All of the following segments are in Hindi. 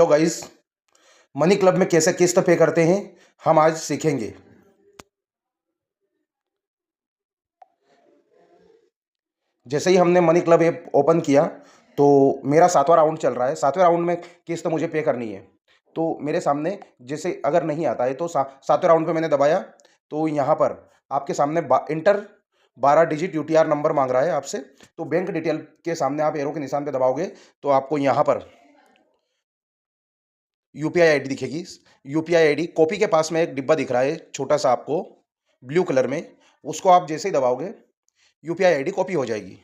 हेलो गाइस, मनी क्लब में कैसे किस्त पे करते हैं हम आज सीखेंगे। जैसे ही हमने मनी क्लब ऐप ओपन किया तो मेरा 7वां राउंड चल रहा है। 7वें राउंड में किस्त मुझे पे करनी है। तो मेरे सामने जैसे अगर नहीं आता है तो 7वें राउंड पे मैंने दबाया तो यहाँ पर आपके सामने इंटर 12 डिजिट यूटीआर नंबर मांग रहा है आपसे। तो बैंक डिटेल के सामने आप एरो के निशान पे दबाओगे तो आपको यहाँ पर यूपीआई आईडी दिखेगी। यूपीआई आईडी कॉपी के पास में एक डिब्बा दिख रहा है छोटा सा आपको ब्लू कलर में, उसको आप जैसे ही दबाओगे यूपीआई आईडी कॉपी हो जाएगी।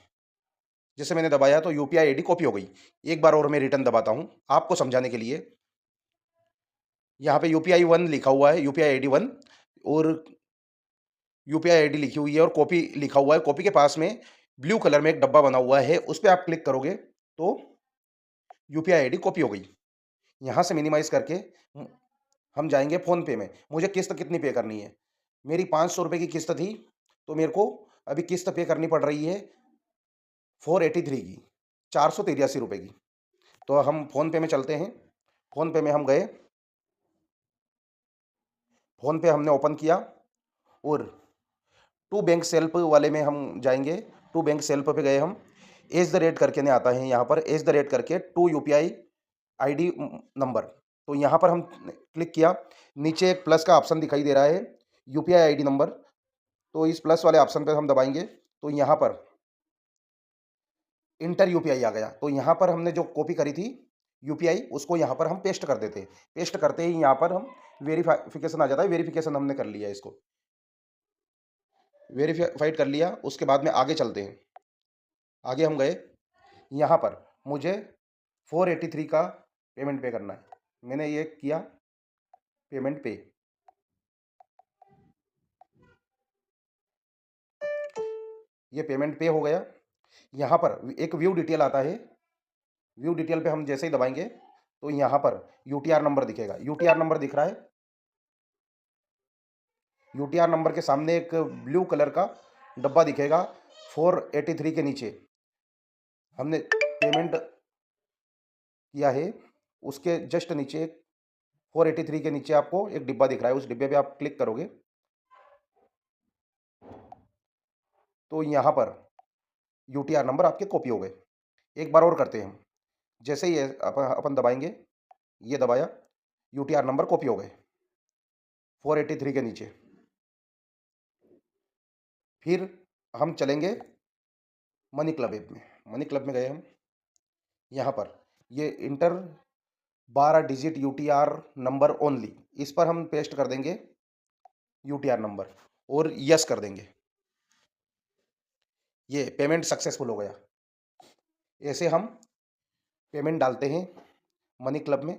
जैसे मैंने दबाया तो यूपीआई आईडी कॉपी हो गई। एक बार और मैं रिटर्न दबाता हूं आपको समझाने के लिए। यहाँ पे यूपीआई 1 लिखा हुआ है, यूपीआई आईडी 1 और यूपीआई आईडी लिखी हुई है और कॉपी लिखा हुआ है। कॉपी के पास में ब्लू कलर में एक डब्बा बना हुआ है, उस पर आप क्लिक करोगे तो यूपीआई आईडी कॉपी हो गई। यहाँ से मिनिमाइज करके हम जाएंगे फ़ोन पे में। मुझे किस्त कितनी पे करनी है? मेरी 500 रुपये की किस्त थी, तो मेरे को अभी किस्त पे करनी पड़ रही है 483 की, 483 रुपये की। तो हम फ़ोन पे में चलते हैं। फ़ोन पे में हम गए, फ़ोन पे हमने ओपन किया और टू बैंक सेल्फ वाले में हम जाएंगे। टू बैंक सेल्फ पे गए हम, एज द रेट करके नहीं आता है यहाँ पर, एज द रेट करके टू यूपीआई आईडी नंबर। तो यहाँ पर हम क्लिक किया, नीचे एक प्लस का ऑप्शन दिखाई दे रहा है यूपीआई आईडी नंबर। तो इस प्लस वाले ऑप्शन पे हम दबाएंगे तो यहाँ पर इंटर यूपीआई आ गया। तो यहाँ पर हमने जो कॉपी करी थी यूपीआई, उसको यहाँ पर हम पेस्ट कर देते। पेस्ट करते ही यहाँ पर हम वेरीफिकेशन आ जाता है। वेरिफिकेशन हमने कर लिया, इसको वेरीफाइड कर लिया। उसके बाद में आगे चलते हैं। आगे हम गए, यहाँ पर मुझे 483 का पेमेंट पे करना है। मैंने ये किया, पेमेंट पे। ये पेमेंट पे हो गया। यहाँ पर एक व्यू डिटेल आता है, व्यू डिटेल पे हम जैसे ही दबाएंगे तो यहाँ पर यूटीआर नंबर दिखेगा। यूटीआर नंबर दिख रहा है। यूटीआर नंबर के सामने एक ब्लू कलर का डब्बा दिखेगा 483 के नीचे हमने पेमेंट किया है। उसके जस्ट नीचे 483 के नीचे आपको एक डिब्बा दिख रहा है, उस डिब्बे पे आप क्लिक करोगे तो यहाँ पर यूटीआर नंबर आपके कॉपी हो गए। एक बार और करते हैं हम। जैसे ही अपन दबाएंगे, ये दबाया, यूटीआर नंबर कॉपी हो गए 483 के नीचे। फिर हम चलेंगे मनी क्लब ऐप में। मनी क्लब में गए हम, यहाँ पर ये inter 12 digit UTR number only, इस पर हम पेस्ट कर देंगे यूटीआर नंबर और यस कर देंगे। ये पेमेंट सक्सेसफुल हो गया। ऐसे हम पेमेंट डालते हैं मनी क्लब में।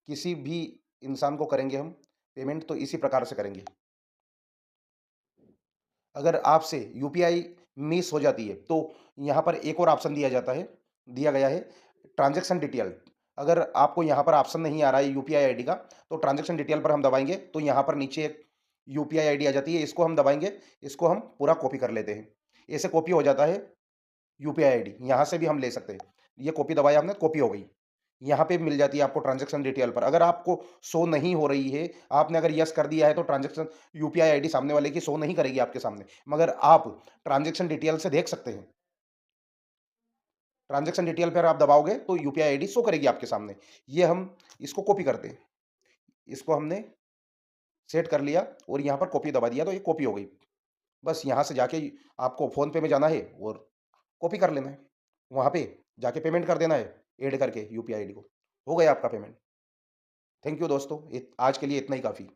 किसी भी इंसान को करेंगे हम पेमेंट तो इसी प्रकार से करेंगे। अगर आपसे यूपीआई मिस हो जाती है तो यहाँ पर एक और ऑप्शन दिया गया है, ट्रांजैक्शन डिटेल। अगर आपको यहाँ पर ऑप्शन नहीं आ रहा है यूपीआई आईडी का, तो ट्रांजैक्शन डिटेल पर हम दबाएंगे तो यहाँ पर नीचे एक यूपीआई आईडी आ जाती है। इसको हम दबाएंगे, इसको हम पूरा कॉपी कर लेते हैं। ऐसे कॉपी हो जाता है यूपीआई आईडी। यहाँ से भी हम ले सकते हैं। ये कॉपी दबाया हमने, कॉपी हो गई। यहाँ पे मिल जाती है आपको ट्रांजैक्शन डिटेल पर। अगर आपको शो नहीं हो रही है, आपने अगर यस कर दिया है तो ट्रांजैक्शन यूपीआई आईडी सामने वाले की शो नहीं करेगी आपके सामने, मगर आप ट्रांजैक्शन डिटेल से देख सकते हैं। ट्रांजैक्शन डिटेल पर आप दबाओगे तो यूपीआई आईडी शो करेगी आपके सामने। ये हम इसको कॉपी करते हैं। इसको हमने सेट कर लिया और यहाँ पर कॉपी दबा दिया तो ये कॉपी हो गई। बस यहाँ से जाके आपको फ़ोन पे में जाना है और कॉपी कर लेना है। वहाँ पे जाके पेमेंट कर देना है ऐड करके यूपीआई आईडी को। हो गया आपका पेमेंट। थैंक यू दोस्तों, आज के लिए इतना ही काफ़ी।